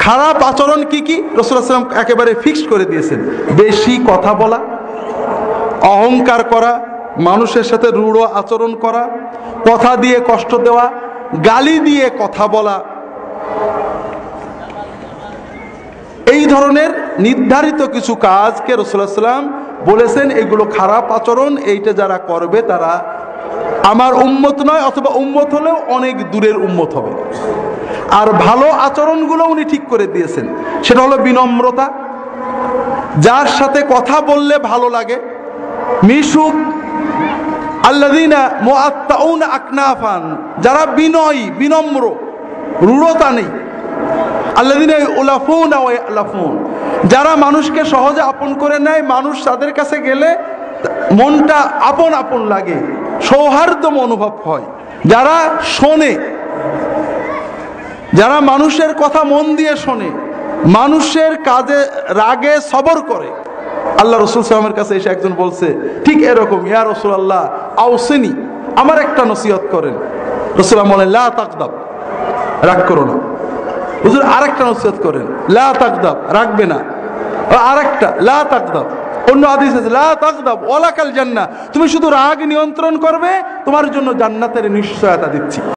খারাপ আচরণ কি কি রাসূলুল্লাহ সাল্লাল্লাহু আলাইহি ওয়াসাল্লাম একেবারে ফিক্সড করে দিয়েছেন। বেশি কথা বলা, অহংকার করা, মানুষের সাথে রূঢ় আচরণ করা, কথা দিয়ে কষ্ট দেওয়া, গালি দিয়ে কথা বলা, এই ধরনের নির্ধারিত কিছু কাজকে রাসূলুল্লাহ সাল্লাল্লাহু আলাইহি ওয়াসাল্লাম বলেছেন এগুলো খারাপ আচরণ, এইটা যারা করবে তারা আমার উম্মত নয়, অথবা উম্মত হলেও অনেক দূরের উম্মত হবে। আর ভালো আচরণগুলো উনি ঠিক করে দিয়েছেন, সেটা হলো বিনম্রতা, যার সাথে কথা বললে ভালো লাগে, মিশুক, আল্লাযীনা মুআত্তাউনা আকনাফান, যারা বিনয়ী, বিনম্র, রূঢ়তা নেই, আল্লাযীনা ইউলাফুনা ওয়া ইয়ালাফুন, যারা মানুষকে সহজে আপন করে নেয়, মানুষ তাদের কাছে গেলে মনটা আপন আপন লাগে, সৌহার্দ্য অনুভব হয়, যারা শোনে, যারা মানুষের কথা মন দিয়ে শোনে, মানুষের কাজে রাগে সবর করে। আল্লাহ রাসূল সাল্লাল্লাহু আলাইহি ওয়াসাল্লামের কাছে এসে একজন বলছে ঠিক এরকম, ইয়া রাসূলুল্লাহ আউসিনি, আমার একটা নসিহত করেন। রাসূলুল্লাহ বলেন লা তাকদাব, রাগ করো না। হুজুর আরেকটা নসিহত করেন, লা তাকদাব, রাগবে না। আরেকটা লা তাকদাব, অন্য হাদিস আছে লা তাকদাব ওয়ালাকাল জান্নাহ, তুমি শুধু রাগ নিয়ন্ত্রণ করবে, তোমার জন্য জান্নাতের নিশ্চয়তা দিচ্ছি।